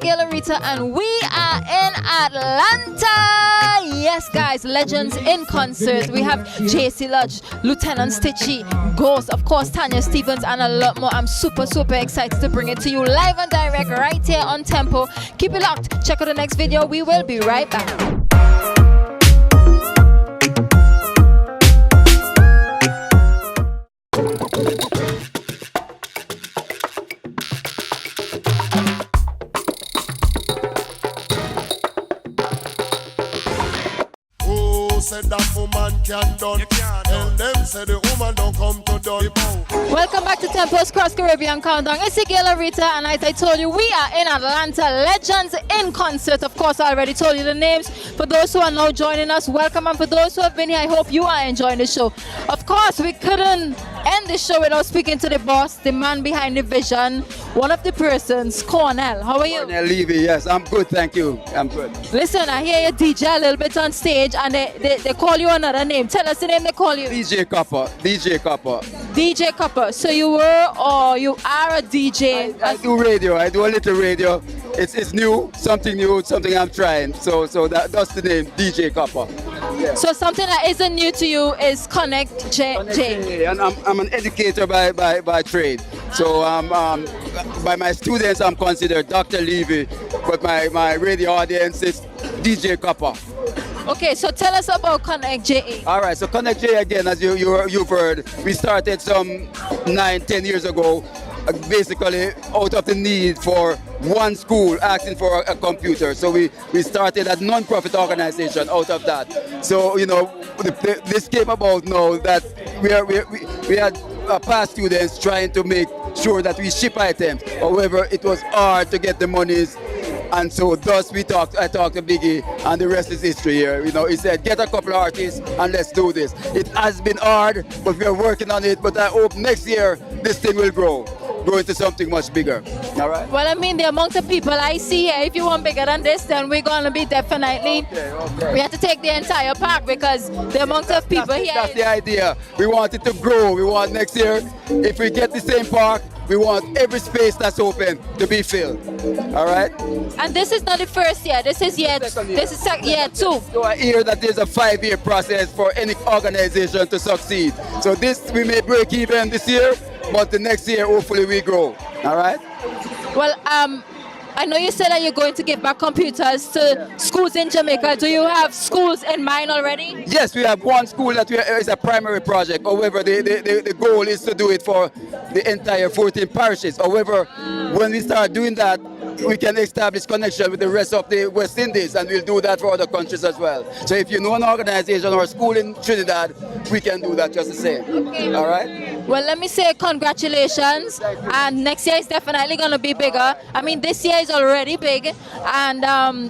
girl Arita, and we are in Atlanta. Yes, guys, legends in concert. We have JC Lodge, Lieutenant Stichie, Ghost, of course, Tanya Stevens, and a lot more. I'm super excited to bring it to you live and direct right here on Tempo. Keep it locked. Check out the next video. We will be right back. Said that woman can done. Tell them say the woman don't come to done. Welcome back to Tempo's Cross Caribbean Countdown. It's the girl Arita, and as I told you, we are in Atlanta. Legends in concert. Of course, I already told you the names. For those who are now joining us, welcome. And for those who have been here, I hope you are enjoying the show. Of course, we couldn't end the show without speaking to the boss, the man behind the vision, one of the persons, Cornell. How are you? Cornell Levy, yes, I'm good, thank you. I'm good. Listen, I hear you DJ a little bit on stage, and they call you another name. Tell us the name they call you. DJ Copper. DJ Copper. So you were or you are a DJ? I do radio. I do a little radio. It's new, something I'm trying. So that's the name, DJ Copper. Yeah. So something that isn't new to you is Connect J. And I'm an educator by trade. So by my students I'm considered Dr. Levy, but my radio audience is DJ Copper. Okay, so tell us about Connect J. All right, so Connect J again, as you've heard, we started some 9-10 years ago, basically out of the need for one school asking for a computer. So we started a non-profit organization out of that. So, you know, this came about now that we had past students trying to make sure that we ship items. However, it was hard to get the monies. And so thus I talked to Biggie, and the rest is history here. You know, he said, get a couple of artists and let's do this. It has been hard, but we are working on it. But I hope next year this thing will grow into something much bigger. All right? Well, I mean, the amount of people I see here, if you want bigger than this, then we're going to be definitely, okay. We have to take the entire park because the amount of people here. That's the idea. We want it to grow. We want next year, if we get the same park, we want every space that's open to be filled. All right? And this is not the first year. This is year 2. So I hear that there's a 5-year process for any organization to succeed. So this, we may break even this year, but the next year, hopefully we grow. All right? Well, I know you said that you're going to give back computers to schools in Jamaica. Do you have schools in mind already? Yes, we have one school that is a primary project. However, the goal is to do it for the entire 14 parishes. However, when we start doing that, we can establish connection with the rest of the West Indies, and we'll do that for other countries as well. So if you know an organization or a school in Trinidad, we can do that just the same. Okay. All right? Well, let me say congratulations, and next year is definitely going to be bigger. I mean, this year is already big, and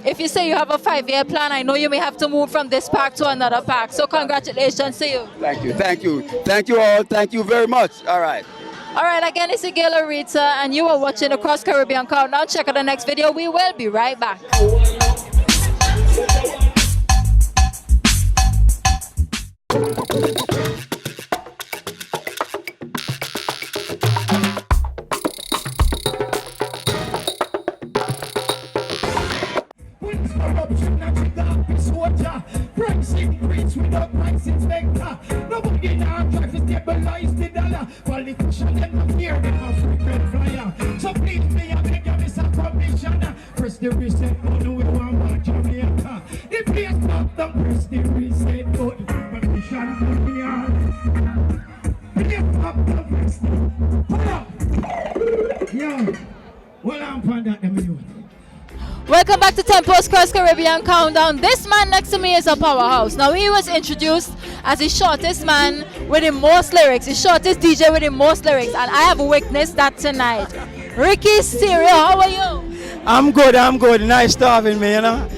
if you say you have a 5-year plan, I know you may have to move from this park to another park. So congratulations to you. Thank you all. Thank you very much. All right. All right, again, it's the girl Arita, and you are watching the Cross Caribbean Countdown. Check out the next video. We will be right back. Without price inspector, nobody now try to stabilize the dollar. Politicians them not fear them a frequent flyer. So please me, I beg you, Mr. Commissioner, press the reset button. We want more Jamaica. The place not down, press the reset button. Permission to me on. Place up the press. Hold up. Yo, well I'm from that minute. Welcome back to Tempo's Cross Caribbean Countdown. This man next to me is a powerhouse. Now, he was introduced as the shortest man with the most lyrics, the shortest DJ with the most lyrics, and I have witnessed that tonight. Ricky Stereo, how are you? I'm good. Nice to having me, you know.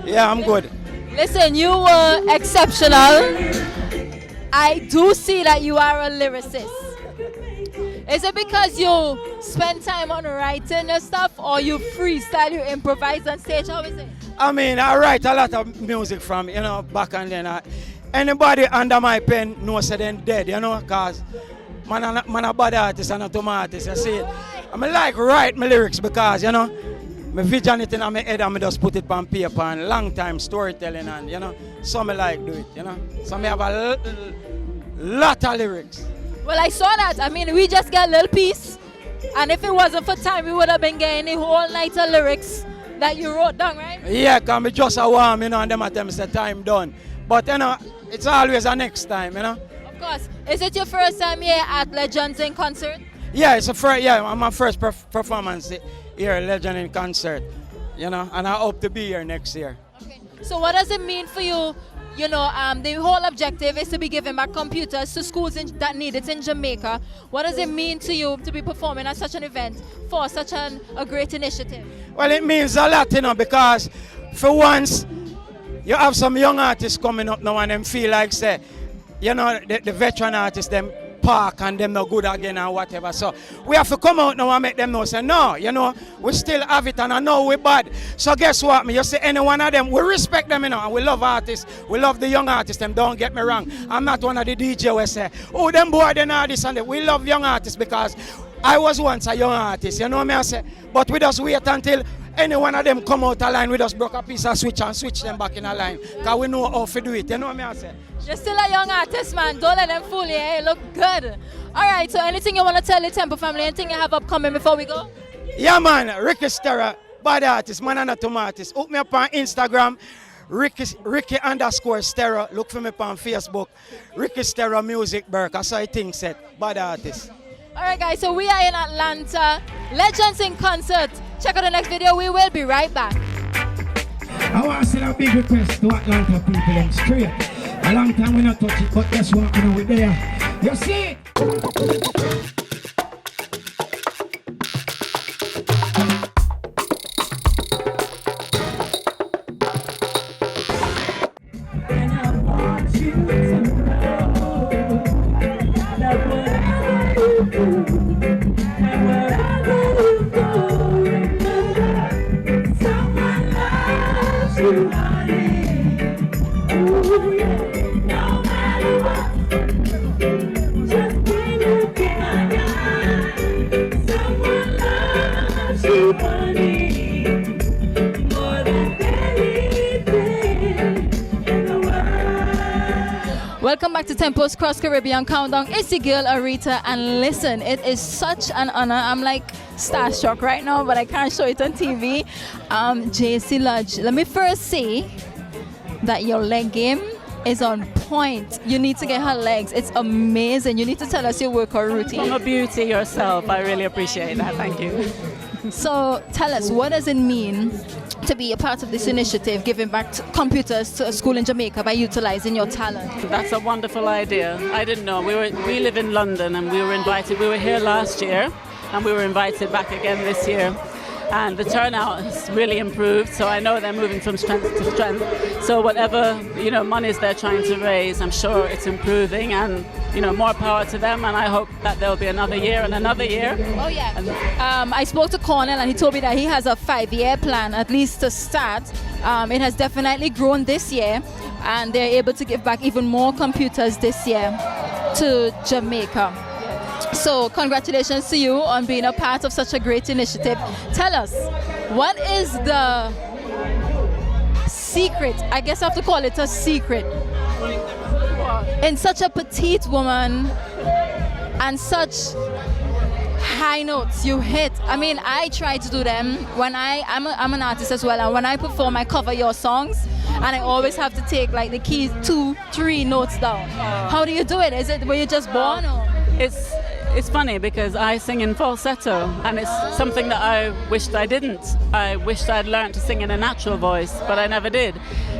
Yeah, I'm good. Listen, you were exceptional. I do see that you are a lyricist. Is it because you spend time on writing your stuff, or you freestyle, you improvise on stage? How is it? I mean, I write a lot of music from, you know, back and then. Anybody under my pen knows that they're dead, you know, because man a bad artist and a tomb artist, you see it. I mean, like write my lyrics because, you know, me vision it in my head and me just put it on paper and long time storytelling and, you know, so me like do it, you know. So me have a lot of lyrics. Well, I saw that. I mean, we just got a little piece. And if it wasn't for time, we would have been getting the whole night of lyrics that you wrote down, right? Yeah, because me just a warm, you know, and them at them say time done. But, you know, it's always a next time, you know. Of course. Is it your first time here at Legends in Concert? Yeah, it's my first performance here at Legend in Concert, you know, and I hope to be here next year. Okay. So what does it mean for you? You know, the whole objective is to be giving back computers to schools that need it in Jamaica. What does it mean to you to be performing at such an event for such a great initiative? Well, it means a lot, you know, because for once, you have some young artists coming up now and them feel like, say, you know, the veteran artists, them park and them no good again and whatever. So we have to come out now and make them know, say, no, you know, we still have it and I know we're bad. So guess what, me, you see any one of them, we respect them, you know, and we love artists, we love the young artists, them don't get me wrong. I'm not one of the DJ who say, oh, them boy, they know this and that. We love young artists because I was once a young artist, you know what I say? But we just wait until any one of them come out of line, we just broke a piece of switch and switch them back in a line. Because we know how to do it, you know what I say? You're still a young artist, man. Don't let them fool you. Hey, look good. All right, so anything you want to tell the Temple family? Anything you have upcoming before we go? Yeah, man. Ricky Stera, bad artist, man and a tomatis. Hook me up on Instagram, Ricky_Stera. Look for me on Facebook, Ricky Stera Music Burke. That's how I think set. Bad artist. All right, guys, so we are in Atlanta. Legends in Concert. Check out the next video. We will be right back. I want to send a big request to Atlanta people and straight. A long time we not touch it, but guess what? You know, we're there. You see it? Welcome back to Tempo's Cross Caribbean Countdown. It's your girl Arita, and listen, it is such an honor. I'm like starstruck right now, but I can't show it on TV. JC Lodge, let me first say that your leg game is on point. You need to get her legs. It's amazing. You need to tell us your workout routine. You're a beauty yourself. I really appreciate that. Thank you. So tell us, what does it mean to be a part of this initiative, giving back computers to a school in Jamaica by utilizing your talent? That's a wonderful idea. I didn't know. We live in London and we were invited. We were here last year and we were invited back again this year. And the turnout has really improved, so I know they're moving from strength to strength. So whatever, you know, monies they're trying to raise, I'm sure it's improving, and, you know, more power to them, and I hope that there'll be another year and another year. Oh yeah. I spoke to Cornell and he told me that he has a 5-year plan, at least to start. It has definitely grown this year, and they're able to give back even more computers this year to Jamaica. So congratulations to you on being a part of such a great initiative. Tell us, what is the secret? I guess I have to call it a secret. In such a petite woman and such high notes you hit. I mean, I try to do them when I'm an artist as well, and when I perform, I cover your songs, and I always have to take like the key 2-3 notes down. How do you do it? Is it were you just born, or? It's funny because I sing in falsetto, and it's something that I wished I didn't. I wished I'd learned to sing in a natural voice, but I never did.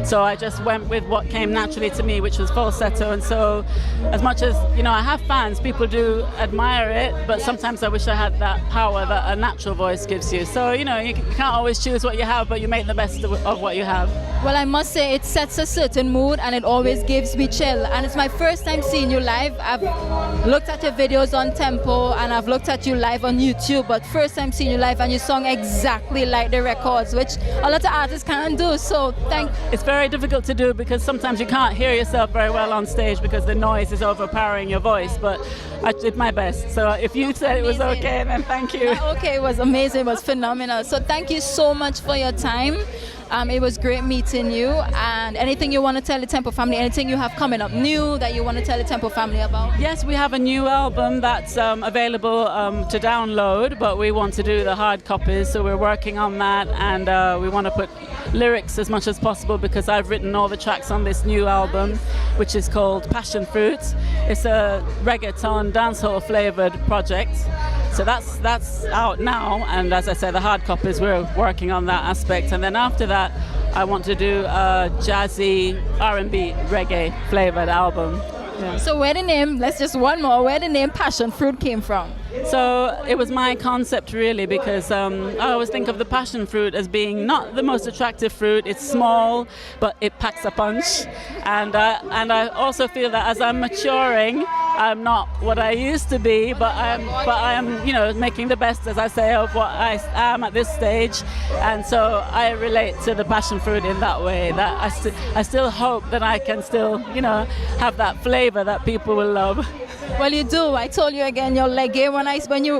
So I just went with what came naturally to me, which was falsetto. And so as much as, you know, I have fans, people do admire it, but sometimes I wish I had that power that a natural voice gives you. So, you know, you can't always choose what you have, but you make the best of what you have. Well, I must say it sets a certain mood and it always gives me chill. And it's my first time seeing you live. I've looked at your videos on Tempo and I've looked at you live on YouTube, but first time seeing you live and you sung exactly like the records, which a lot of artists can't do. So It's very difficult to do because sometimes you can't hear yourself very well on stage because the noise is overpowering your voice, but I did my best. So if you said it was okay, then thank you. Okay, it was amazing, it was phenomenal. So thank you so much for your time. It was great meeting you, and anything you want to tell the Tempo family, anything you have coming up new that you want to tell the Tempo family about? Yes, we have a new album that's available to download, but we want to do the hard copies, so we're working on that, and we want to put lyrics as much as possible because I've written all the tracks on this new album, which is called Passion Fruit. It's a reggaeton dancehall flavored project. So that's out now, and as I said, the hard copies, we're working on that aspect, and then after that I want to do a jazzy R&B reggae flavored album. Yeah. So where the name Passion Fruit came from? So it was my concept really, because I always think of the passion fruit as being not the most attractive fruit. It's small, but it packs a punch. And I also feel that as I'm maturing, I'm not what I used to be, but I am making the best, as I say, of what I am at this stage. And so I relate to the passion fruit in that way. That I still hope that I can still have that flavor that people will love. Well, you do. I told you again, your leg game when you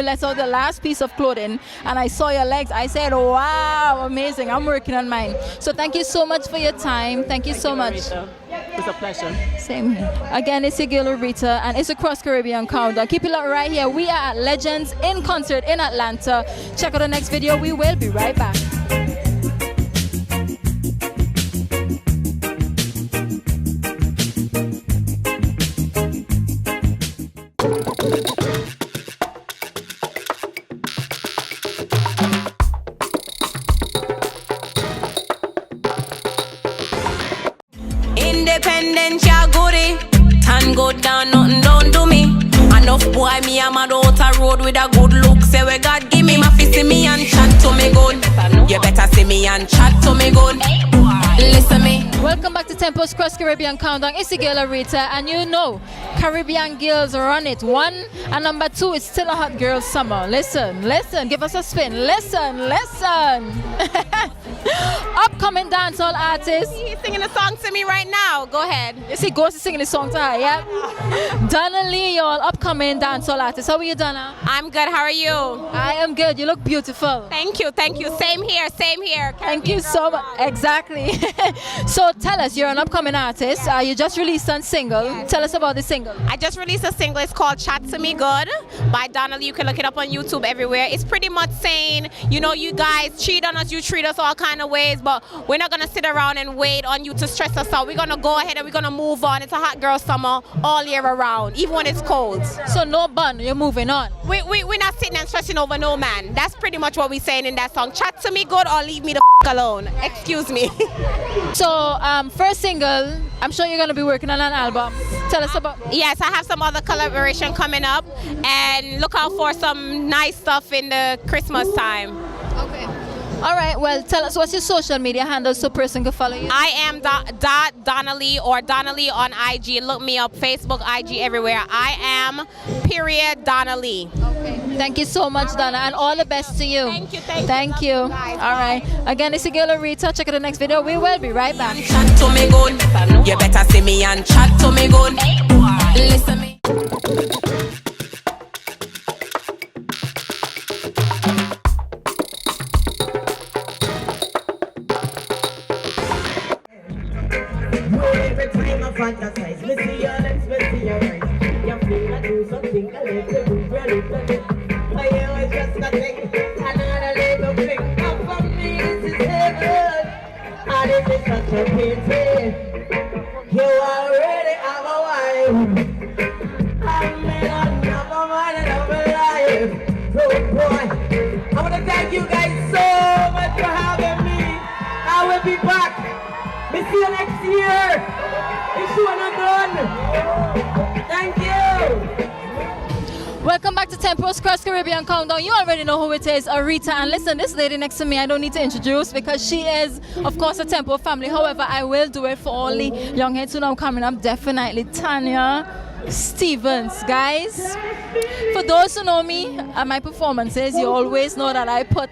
let out the last piece of clothing and I saw your legs, I said, wow, amazing. I'm working on mine. So thank you so much for your time. Thank you so much. Arita. It's a pleasure. Same here. Again, it's your girl Arita, and it's a Cross Caribbean Countdown. Keep it locked right here. We are at Legends in concert in Atlanta. Check out the next video. We will be right back. Independent, ya goodie. Tan go down, nothing don't do me. Enough boy, me I'm a outer road with a good look. Say we God give me my fist, see me and chat to me good. You better see me and chat to me good. Listen me. Welcome back to Tempo's Cross Caribbean Countdown. It's the girl Arita, and you know Caribbean girls run it. 1 and number 2, it's still a hot girl summer. Listen, give us a spin. Listen. Upcoming dancehall artist. He's singing a song to me right now. Go ahead. You see, Ghost is singing the song to her, yeah? Donna Lee, y'all, upcoming dancehall artist. How are you, Donna? I'm good. How are you? I am good. You look beautiful. Thank you. Same here. Thank you so much. Exactly. So tell us, you're an upcoming artist. You just released a single. Yes. Tell us about the single. I just released a single. It's called Chat to Me Good by Donna Lee. You can look it up on YouTube everywhere. It's pretty much saying, you guys cheat on us, you treat us all kind of ways, but we're not going to sit around and wait on you to stress us out. We're going to go ahead and we're going to move on. It's a hot girl summer all year around, even when it's cold. So no bun, you're moving on. We're not sitting and stressing over no man. That's pretty much what we're saying in that song. Chat to me good or leave me the alone. Excuse me. So first single, I'm sure you're going to be working on an album. Tell us about. Yes, I have some other collaboration coming up, and look out for some nice stuff in the Christmas time. Okay. All right, well, tell us, what's your social media handle so a person can follow you? I am Donnelly or Donnelly on IG. Look me up, Facebook, IG, everywhere. I am Donnelly. Okay. Thank you so much, Donna, and all the best to you. Thank you. All right. Again, it's the girl Arita. Check out the next video. We will be right back. Chat to me good. You better see me and chat to me good. Listen me. Every time I fantasize, me see your lips, me see your eyes. You feel I do something a little bit, really bit. My hair is just nothing, another little fling. Now for me this is heaven, and it is such a pity. You already have a wife, and me not have a man in my life. So boy, I want to thank you guys so much for having me. I will be back. We see you next year. It's one and done. Thank you. Welcome back to Tempo's Cross Caribbean Countdown. You already know who it is, Arita. And listen, this lady next to me, I don't need to introduce because she is, of course, a Tempo family. However, I will do it for all the young heads who now coming up. Definitely Tanya Stevens, guys. For those who know me and my performances, you always know that I put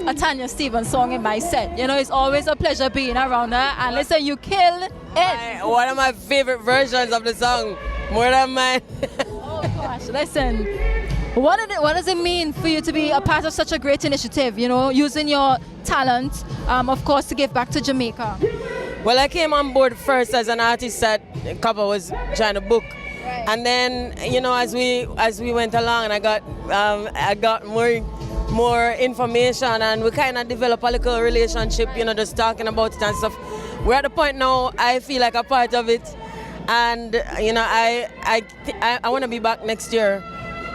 a Tanya Stevens song in my set. You know, it's always a pleasure being around her. And listen, you kill it. One of my favorite versions of the song, more than mine. Oh gosh, listen. What does it mean for you to be a part of such a great initiative, you know, using your talent, of course, to give back to Jamaica? Well, I came on board first as an artist that Kappa was trying to book. Right. And then, you know, as we went along and I got more information and we kind of developed a little relationship, you know, just talking about it and stuff. We're at the point now I feel like a part of it. And you know, I want to be back next year.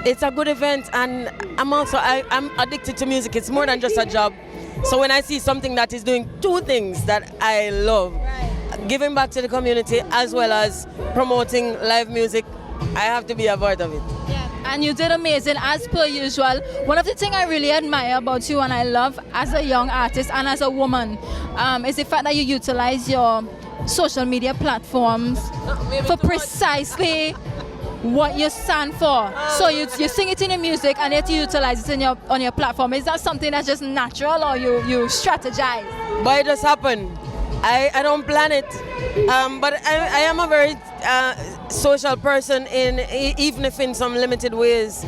It's a good event, and I'm addicted to music. It's more than just a job. So when I see something that is doing two things that I love, giving back to the community as well as promoting live music, I have to be a part of it. Yeah, and you did amazing as per usual. One of the things I really admire about you and I love as a young artist and as a woman is the fact that you utilize your social media platforms for precisely what you stand for. So you sing it in your music and yet you utilize it on your platform. Is that something that's just natural or you strategize? But it just happened. I don't plan it. But I am a very social person, even if in some limited ways.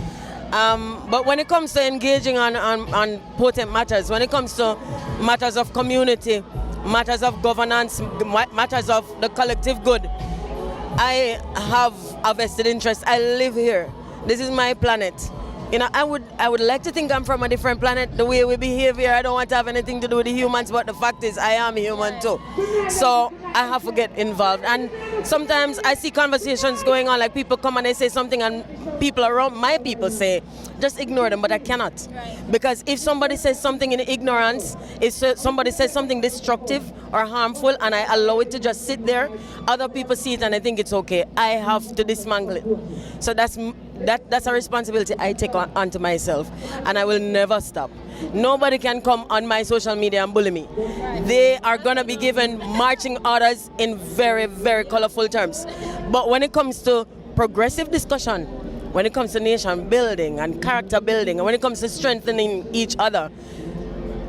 But when it comes to engaging on potent matters, when it comes to matters of community, matters of governance, matters of the collective good, I have a vested interest. I live here. This is my planet. You know, I would like to think I'm from a different planet. The way we behave here, I don't want to have anything to do with the humans, but the fact is I am human too. So I have to get involved. And sometimes I see conversations going on, like people come and they say something and people around my people say, just ignore them, but I cannot. Because if somebody says something in ignorance, if somebody says something destructive or harmful and I allow it to just sit there, other people see it and I think it's okay. I have to dismantle it. So that's a responsibility I take onto myself, and I will never stop. Nobody can come on my social media and bully me. They are going to be given marching orders in very, very colorful terms. But when it comes to progressive discussion, when it comes to nation building and character building, and when it comes to strengthening each other,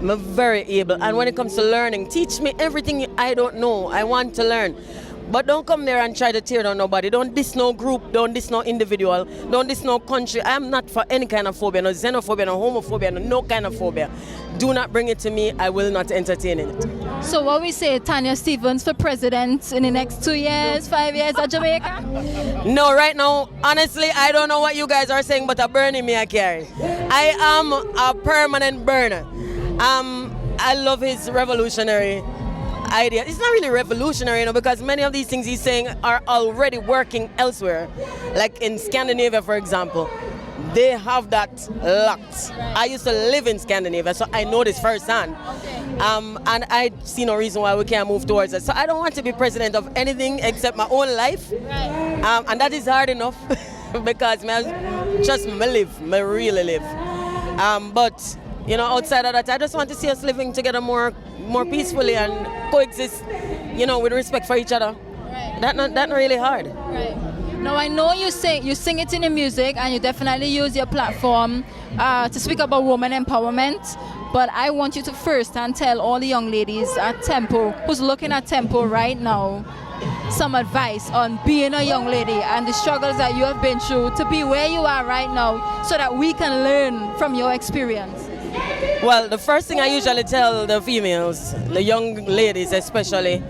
I'm very able. And when it comes to learning, teach me everything I don't know. I want to learn. But don't come there and try to tear down nobody. Don't diss no group, don't diss no individual, don't diss no country. I'm not for any kind of phobia, no xenophobia, no homophobia, no kind of phobia. Do not bring it to me, I will not entertain it. So what we say, Tanya Stevens for president in the next 2 years, 5 years at Jamaica? No, right now, honestly, I don't know what you guys are saying, but a burning me I carry. I am a permanent burner. I love his revolutionary idea. It's not really revolutionary, you know, because many of these things he's saying are already working elsewhere. Like in Scandinavia, for example, they have that locked. I used to live in Scandinavia, so I know this firsthand. And I see no reason why we can't move towards it. So I don't want to be president of anything except my own life. And that is hard enough because me really live. But you know, outside of that, I just want to see us living together more peacefully and coexist, you know, with respect for each other. That's not really hard. Now I know you sing it in the music and you definitely use your platform to speak about women empowerment, but I want you to first and tell all the young ladies at Tempo who's looking at Tempo right now some advice on being a young lady and the struggles that you have been through to be where you are right now so that we can learn from your experience. Well, the first thing I usually tell the females, the young ladies especially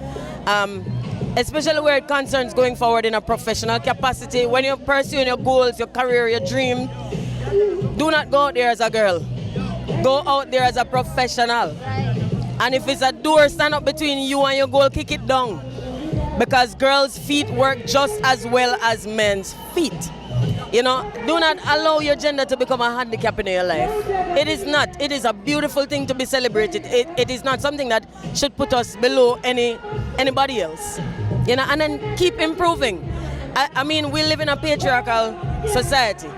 where it concerns going forward in a professional capacity, when you're pursuing your goals, your career, your dream, do not go out there as a girl. Go out there as a professional. And if it's a door stand up between you and your goal, kick it down. Because girls' feet work just as well as men's feet. You know, do not allow your gender to become a handicap in your life. It is not. It is a beautiful thing to be celebrated. It is not something that should put us below anybody else. You know, and then keep improving. I mean, we live in a patriarchal society.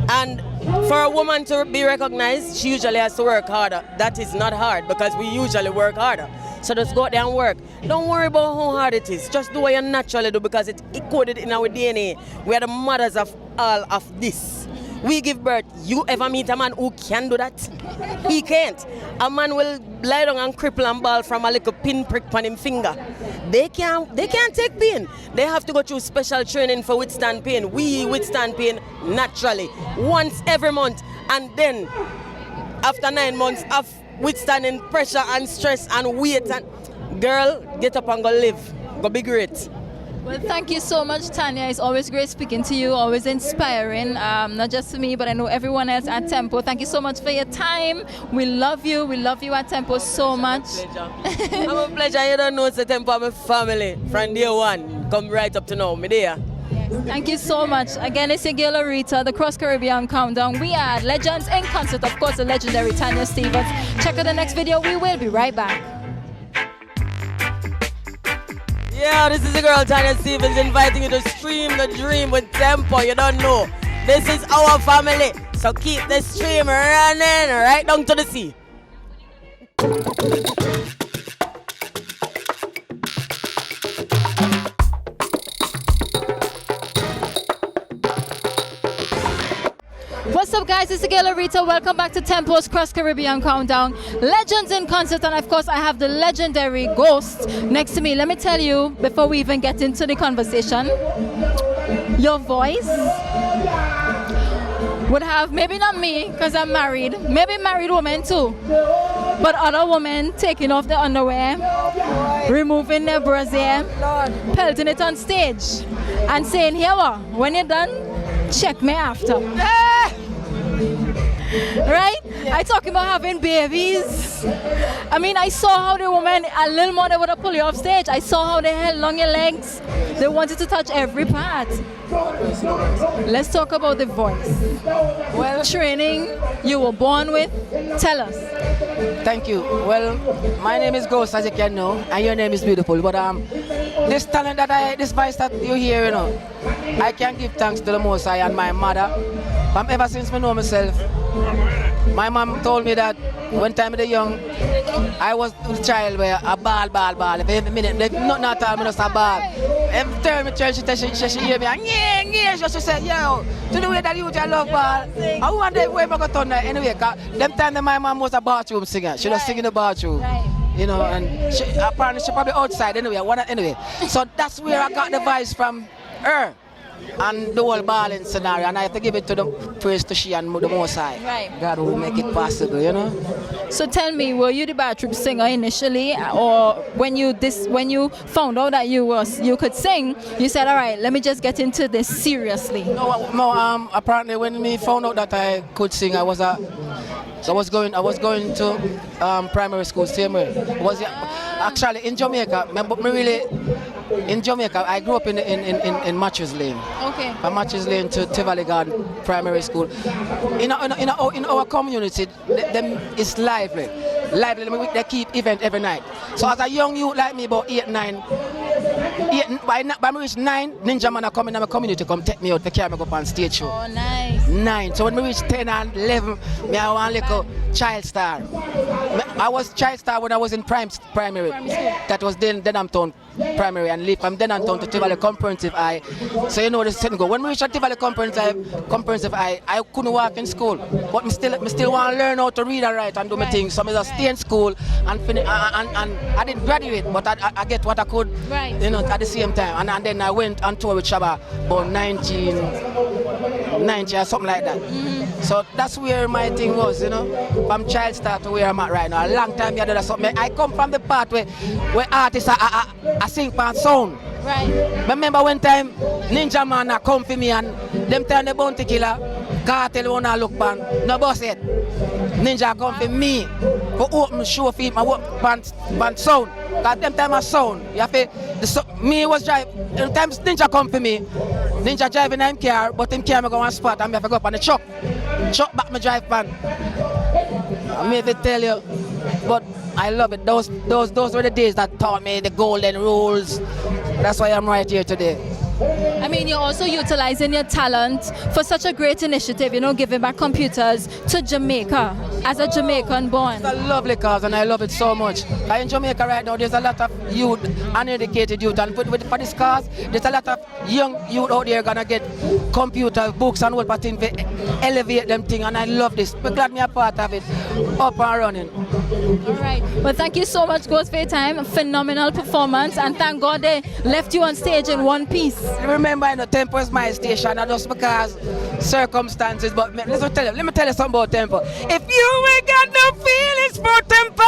And For a woman to be recognized, she usually has to work harder. That is not hard because we usually work harder. So just go out there and work. Don't worry about how hard it is. Just do what you naturally do because it's coded in our DNA. We are the mothers of all of this. We give birth. You ever meet a man who can do that? He can't. A man will lie down and cripple and ball from a little pin prick on him finger. They can't take pain. They have to go through special training for withstand pain. We withstand pain naturally, once every month. And then, after 9 months of withstanding pressure and stress and weight, and girl, get up and go live. Go be great. Well, thank you so much, Tanya. It's always great speaking to you, always inspiring, not just to me, but I know everyone else at Tempo. Thank you so much for your time. We love you. We love you at Tempo so much. I'm a pleasure. You don't know it's a Tempo, I'm a family. From day one, come right up to now. Me there. Thank you so much. Again, it's your girl Arita, the Cross Caribbean Countdown. We are Legends in Concert, of course, the legendary Tanya Stevens. Check out the next video. We will be right back. Yeah, this is the girl Tanya Stevens inviting you to stream the dream with Tempo. You don't know. This is our family. So keep the stream running right down to the sea. What's up, guys? It's the girl Arita. Welcome back to Tempo's Cross Caribbean Countdown. Legends in Concert, and of course I have the legendary Ghost next to me. Let me tell you, before we even get into the conversation, your voice would have, maybe not me, because I'm married, maybe married women too, but other women taking off their underwear, removing their brassiere, pelting it on stage, and saying, here, when you're done, check me after. Right? I talking about having babies. I mean, I saw how the woman, a little more, they would have pulled you off stage. I saw how they held long your legs. They wanted to touch every part. Let's talk about the voice. Well, training you were born with. Tell us. Thank you. Well, my name is Ghost, as you can know, and your name is Beautiful. But this talent this voice that you hear, you know, I can give thanks to the Most High and my mother. Ever since I know myself, my mom told me that when time I was young, I was a child where a ball. Every minute, not at all, I just a ball. Every time she hear me, yeah, she said, yo, to the way that you just love ball, I want that way I go turn that anyway. Them time my mom was a bathroom singer. She was singing in the bathroom. You know, and apparently she probably outside anyway. So that's where I got the voice from her. And the whole balling scenario, and I have to give it to the praise to she and the Most High. Right. God will make it possible, you know. So tell me, were you the bathroom singer initially, or when you found out that you could sing, you said, all right, let me just get into this seriously? No. Apparently, when me found out that I could sing, I was going to primary school same way. Actually in Jamaica, but me really in Jamaica. I grew up in Matthews Lane. Okay. From Matthews Lane to Tivoli Garden Primary School. In our community, it's lively. They keep event every night. So as a young youth like me, about 8, 9, by I reach 9, Ninja Man are coming in my community, come take me out, to carry me up on stage show. Oh, nice. 9. So when we reach 10 and 11, me I want little child star. I was child star when I was in primary. That was then I'm town primary, and leave from then on town to Tivoli Comprehensive High. So you know the setting go. When we reach Tivoli Comprehensive High, I couldn't walk in school, but me still want to learn how to read and write and do my things. So I just stay in school and finish. And I didn't graduate, but I get what I could, you know, at the same time. And then I went on tour with Shabba about 1990 or something like that. So that's where my thing was, you know, from child star to where I'm at right now. A long time I did something. I come from the part where artists are sing for sound. Right. Remember one time Ninja Man come for me and them time the bounty killer cartel wanna look pan no boss it. Ninja come for me for open show for my work band sound. Cause them time I sound. You have to me was drive the times Ninja come for me. Ninja driving in car, but him car me go one spot and me have to go up on the truck. Truck back my drive pan. I may tell you, but I love it. Those were the days that taught me the golden rules. That's why I'm right here today. I mean, you're also utilizing your talent for such a great initiative, you know, giving back computers to Jamaica as a Jamaican born. It's a lovely cause and I love it so much. In Jamaica right now, there's a lot of youth, uneducated youth, and for this cause, there's a lot of young youth out there gonna get computers, books, and all that thing to elevate them thing, and I love this. We're glad me a part of it, up and running. All right. Well, thank you so much, Ghost, for your time. Phenomenal performance, and thank God they left you on stage in one piece. Remember, Tempo is my station, not just because circumstances, but let me tell you something about Tempo. If you ain't got no feelings for Tempo,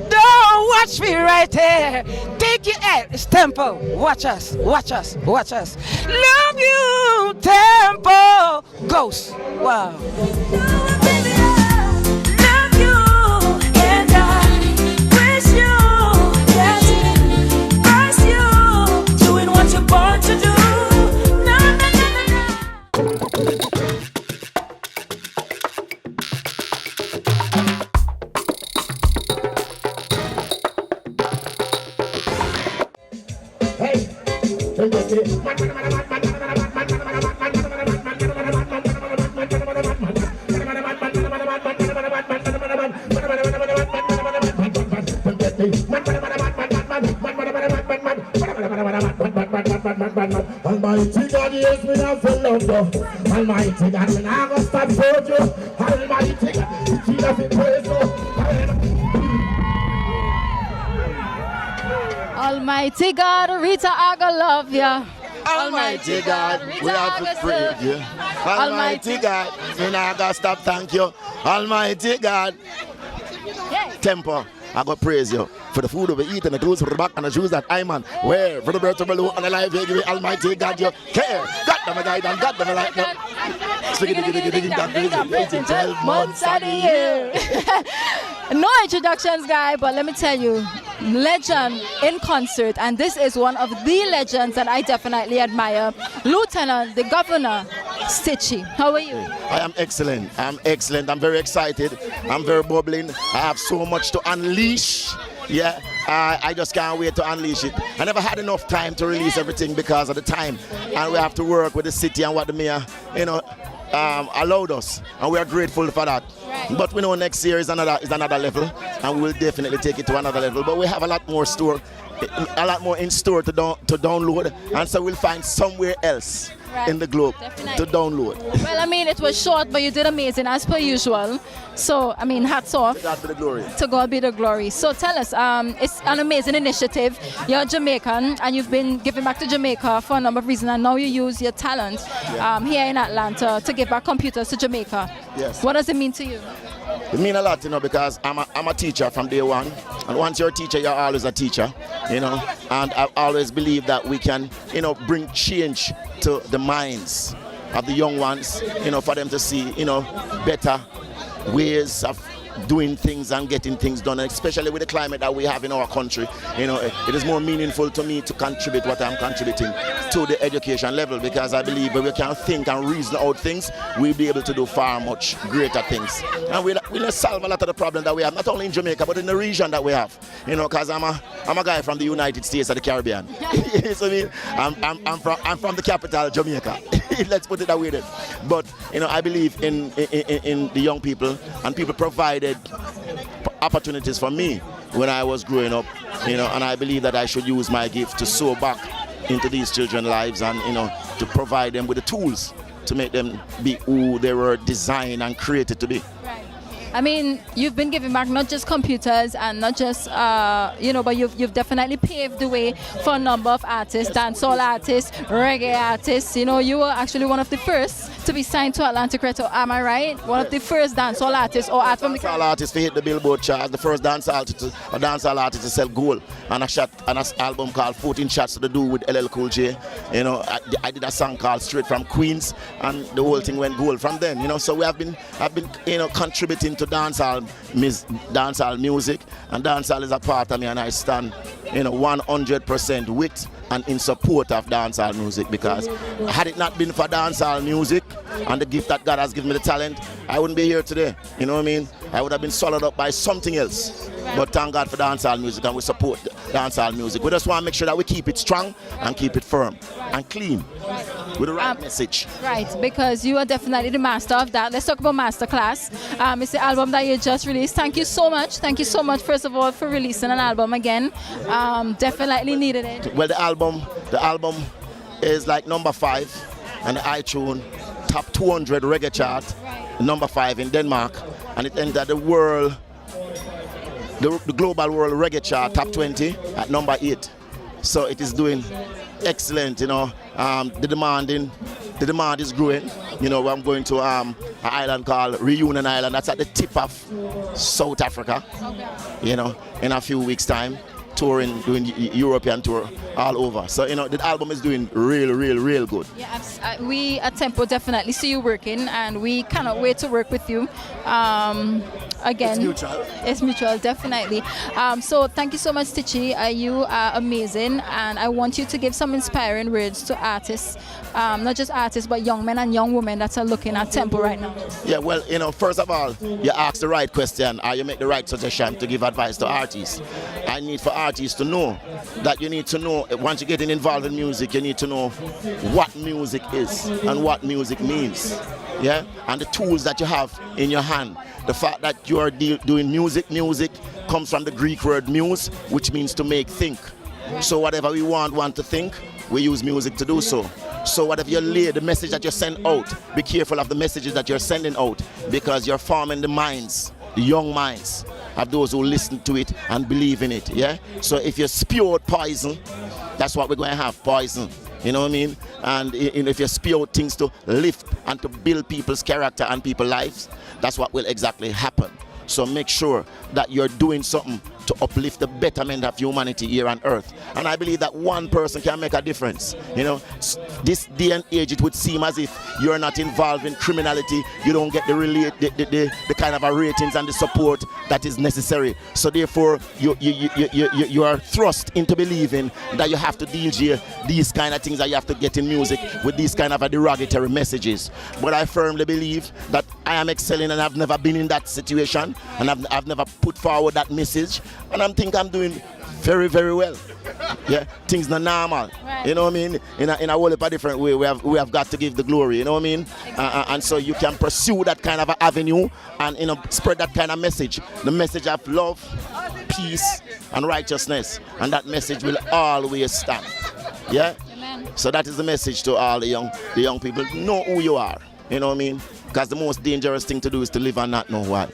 don't watch me right here. Take your head, it's Tempo. Watch us, watch us, watch us. Love you, Tempo. Ghost. Wow. Almighty God, yes, me have to love you. Almighty God, me not gonna stop for you. Almighty God, Jesus in praise you. Almighty God, Arita, I gonna love ya. Almighty God, we have to praise you. Almighty God, we not gonna stop, thank you. Almighty God, Tempo, I go praise you for the food we eat and the clothes for the back and the shoes that I man wear. For the birth of the Lord and the life you give me, Almighty God, you care. God them a guide and God them a light. 12 months of the year. No introductions, guy, but let me tell you, legend in concert, and this is one of the legends that I definitely admire. Lieutenant, the Governor, Stichie. How are you? I am excellent. I'm excellent. I'm very excited. I'm very bubbling. I have so much to unleash. Yeah, I just can't wait to unleash it. I never had enough time to release everything because of the time, and we have to work with the city and what the mayor, allowed us, and we are grateful for that. Right. But we know next year is another level, and we will definitely take it to another level. But we have a lot more in store to download, and so we'll find somewhere else. Right. In the globe to download. Well, I mean, it was short, but you did amazing as per usual. So, I mean, hats off. To God be the glory. To God be the glory. So tell us, it's an amazing initiative. You're Jamaican, and you've been giving back to Jamaica for a number of reasons, and now you use your talent here in Atlanta to give back computers to Jamaica. Yes. What does it mean to you? It means a lot, because I'm a teacher from day one, and once you're a teacher, you're always a teacher, and I've always believed that we can, bring change to the minds of the young ones, for them to see, better ways of doing things and getting things done, and especially with the climate that we have in our country. It is more meaningful to me to contribute what I'm contributing to the education level, because I believe when we can think and reason out things, we'll be able to do far much greater things, and we'll solve a lot of the problems that we have, not only in Jamaica but in the region that we have. Because I'm a guy from the United States of the Caribbean. So I'm from the capital, Jamaica. Let's put it that way then. But I believe in the young people, and people provided opportunities for me when I was growing up, and I believe that I should use my gift to sow back into these children's lives, and to provide them with the tools to make them be who they were designed and created to be. Right. I mean, you've been giving back not just computers and not just, but you've definitely paved the way for a number of artists, dancehall artists, reggae artists. You were actually one of the first to be signed to Atlantic Records. Am I right? One of the first dancehall artists or art from the dancehall artists to hit the Billboard chart. The first dancehall artist to sell gold, and an album called 14 Shots to do with LL Cool J. I did a song called Straight from Queens, and the whole thing went gold from then. So I've been contributing to dancehall music, and dancehall is a part of me, and I stand 100% with and in support of dancehall music, because had it not been for dancehall music and the gift that God has given me, the talent, I wouldn't be here today. You know what I mean? I would have been swallowed up by something else. But thank God for dancehall music, and we support dancehall music. We just want to make sure that we keep it strong and keep it firm and clean with the right message. Right, because you are definitely the master of that. Let's talk about Masterclass. It's the album that you just released. Thank you so much. Thank you so much, first of all, for releasing an album again. Definitely needed it. Well, the album is like number 5 on the iTunes top 200 reggae chart, number 5 in Denmark, and it entered the world, the global world reggae chart top 20 at number 8. So it is doing excellent, you know. The demand is growing. You know, I'm going to an island called Reunion Island. That's at the tip of South Africa. You know, in a few weeks' time, touring, doing European tour all over. So, you know, the album is doing real good. Yeah, we at Tempo definitely see you working, and we cannot wait to work with you. Again, it's mutual, definitely. So thank you so much, Stichie. You are amazing, and I want you to give some inspiring words to artists, not just artists, but young men and young women that are looking at Tempo right now. Yeah, well, you know, first of all, you ask the right question, or you make the right suggestion to give advice to artists. I need for artists to know that you need to know, once you're getting involved in music, you need to know what music is and what music means. Yeah, and the tools that you have in your hand. The fact that you are doing music comes from the Greek word muse, which means to make think. So whatever we want to think, we use music to do so. So whatever you lay, the message that you send out, be careful of the messages that you're sending out, because you're forming the minds, the young minds of those who listen to it and believe in it. Yeah. So if you spew out poison, that's what we're going to have, poison. You know what I mean? And if you spew out things to lift and to build people's character and people's lives, that's what will exactly happen. So make sure that you're doing something to uplift the betterment of humanity here on earth. And I believe that one person can make a difference. You know, this day and age, it would seem as if you're not involved in criminality, you don't get the kind of ratings and the support that is necessary. So therefore, you are thrust into believing that you have to deal with these kind of things, that you have to get in music with these kind of derogatory messages. But I firmly believe that I am excelling, and I've never been in that situation, and I've never put forward that message, and I think I'm doing very well. Yeah, things not normal. Right. You know what I mean? In a whole heap of different way, we have got to give the glory. You know what I mean? Exactly. And so you can pursue that kind of avenue, and you know, spread that kind of message, the message of love, peace, and righteousness, and that message will always stand. Yeah. Amen. So that is the message to all the young people. Know who you are. You know what I mean? Because the most dangerous thing to do is to live and not know why.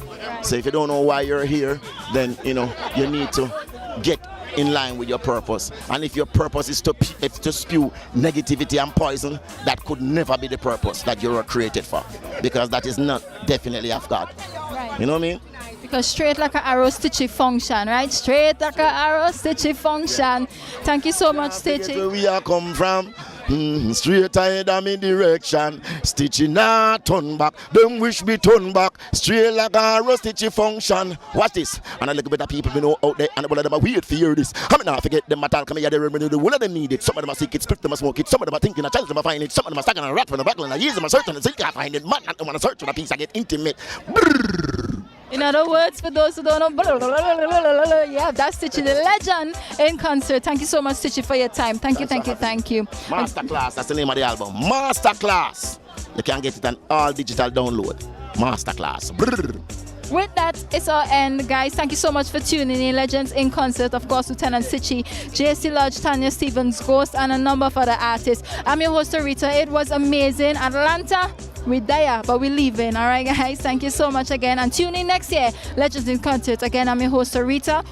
So if you don't know why you're here, then you know you need to get in line with your purpose. And if your purpose is to spew negativity and poison, that could never be the purpose that you were created for, because that is not definitely of God. Right. You know what I mean? Because straight like an arrow, Stichie function, right? Straight like an arrow, Stichie function. Thank you so much, Stichie. Where we are come from. Straight ahead of me direction, Stichie not turn back. Don't wish me turn back. Straight like a arrow, Stichie function. Watch this. And a little bit of people we know out there, and all of them are weird to hear this. I mean, I forget them at all. Come here, they remember the one of them need it. Some of them are sick it, split them are smoke it. Some of them are thinking a chance them are find it. Some of them are stuck in a rat from the battle, and years them are searching and still can't find it. Man, I want to search for a piece. I get intimate. Brrr. In other words, for those who don't know, yeah, that's Stichie, the legend in concert. Thank you so much, Stichie, for your time. Thank you. Masterclass, that's the name of the album. Masterclass. You can get it on all digital download. Masterclass. Brrr. With that, it's our end, guys. Thank you so much for tuning in. Legends in concert, of course, Lieutenant Stichie, JC Lodge, Tanya Stevens, Ghost, and a number of other artists. I'm your host, Arita. It was amazing. Atlanta, we're there, but we're leaving. All right, guys. Thank you so much again. And tune in next year. Legends in concert. Again, I'm your host, Arita.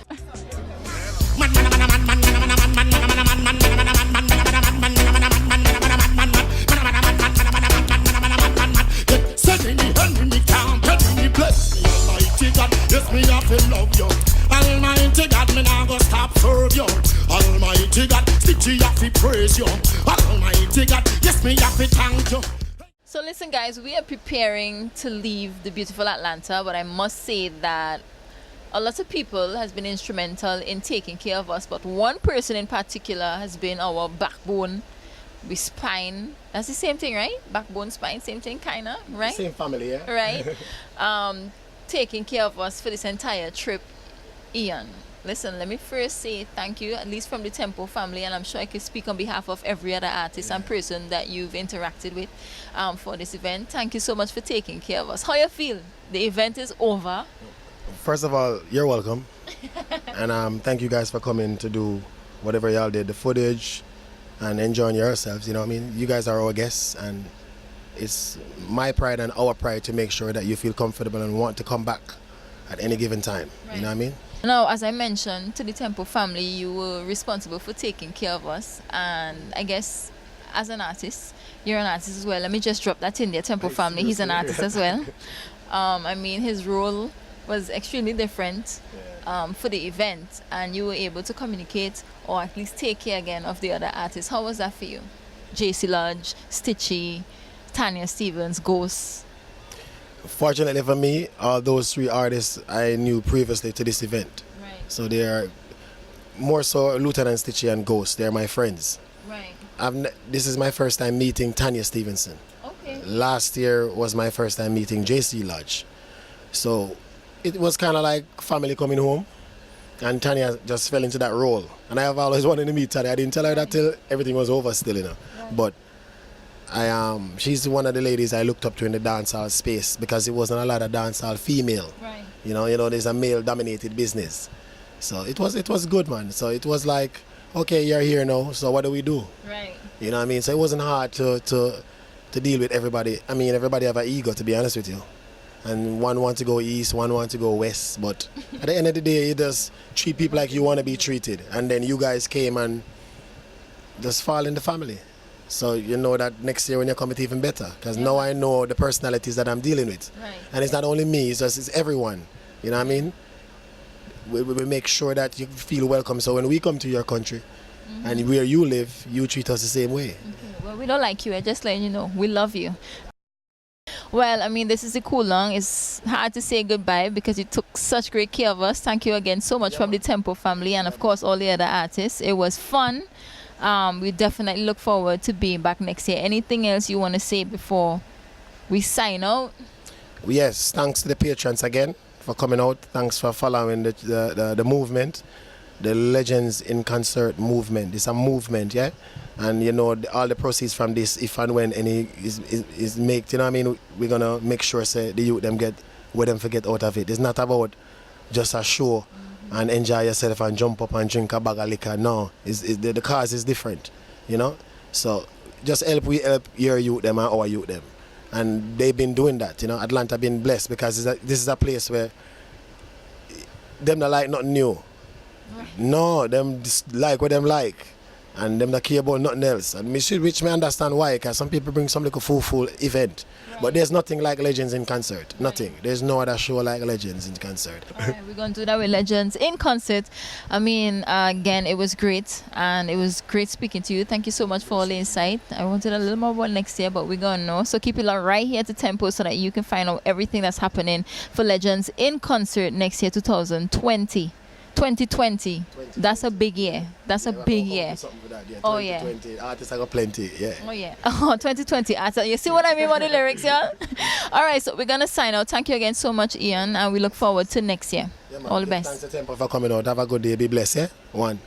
Yes, me have to love you. Almighty God, me nah go stop serve you. Almighty God, Stichie have to praise you. Almighty God, yes, me have to thank you. So listen, guys, we are preparing to leave the beautiful Atlanta, but I must say that a lot of people has been instrumental in taking care of us, but one person in particular has been our backbone, we spine. That's the same thing, right? Backbone, spine, same thing, kinda, right? Same family, yeah. Right. Taking care of us for this entire trip, Ian. Listen, let me first say thank you, at least from the Tempo family, and I'm sure I can speak on behalf of every other artist and person that you've interacted with for this event. Thank you so much for taking care of us. How you feel? The event is over. First of all, you're welcome. And thank you guys for coming to do whatever y'all did, the footage, and enjoying yourselves. You know what I mean? You guys are our guests, and it's my pride and our pride to make sure that you feel comfortable and want to come back at any given time. Right. You know what I mean? Now, as I mentioned, to the Tempo family, you were responsible for taking care of us, and I guess as an artist, you're an artist as well. Let me just drop that in there. Tempo family, he's an artist as well. I mean, his role was extremely different for the event, and you were able to communicate or at least take care again of the other artists. How was that for you? JC Lodge, Stichie, Tanya Stevens, Ghost. Fortunately for me, all those 3 artists I knew previously to this event. Right. So they are more so Lieutenant Stichie and Ghost. They're my friends. Right. This is my first time meeting Tanya Stevenson. Okay. Last year was my first time meeting JC Lodge. So it was kind of like family coming home. And Tanya just fell into that role. And I have always wanted to meet Tanya. I didn't tell her that till everything was over still, you know. Right. But she's one of the ladies I looked up to in the dancehall space, because it wasn't a lot of dancehall female. Right. You know, there's a male-dominated business. So it was good, man. So it was like, okay, you're here now, so what do we do? Right. You know what I mean? So it wasn't hard to deal with everybody. I mean, everybody have an ego, to be honest with you. And one wants to go east, one wants to go west. But at the end of the day, you just treat people like you want to be treated. And then you guys came and just fall in the family. So you know that next year when you come, it's even better. Because now I know the personalities that I'm dealing with. Right. And it's not only me, it's everyone. You know what I mean? We make sure that you feel welcome. So when we come to your country and where you live, you treat us the same way. Okay. Well, we don't like you. I just letting you know. We love you. Well, I mean, this is a cool long. It's hard to say goodbye because you took such great care of us. Thank you again so much from the Tempo family and, of course, all the other artists. It was fun. We definitely look forward to being back next year. Anything else you want to say before we sign out? Yes, thanks to the patrons again for coming out. Thanks for following the movement, the Legends in Concert movement. It's a movement, yeah? And, you know, all the proceeds from this, if and when any is made, you know what I mean, we're going to make sure say, the youth them get what them forget out of it. It's not about just a show and enjoy yourself and jump up and drink a bag of liquor. No, the cause is different, you know? So just help your youth them and our youth them. And they've been doing that, you know. Atlanta been blessed because this is a place where them not like nothing new. Right. No, them just like what them like. And them not care about nothing else. And which may understand why, because some people bring some little full event. Right. But there's nothing like Legends in Concert. Nothing. There's no other show like Legends in Concert. All right, we're going to do that with Legends in Concert. I mean, again, it was great. And it was great speaking to you. Thank you so much for all the insight. I wanted a little more about next year, but we're going to know. So keep it on right here at the Tempo so that you can find out everything that's happening for Legends in Concert next year, 2020. 2020. That's a big year. That's a big year. Oh yeah. 2020. Artists have got plenty. Yeah. Oh yeah. Oh, 2020 artists. You see what I mean by the lyrics, y'all? All right. So we're gonna sign out. Thank you again so much, Ian, and we look forward to next year. Yeah, all the best. Thanks to Tempo for coming out. Have a good day. Be blessed. Yeah. One.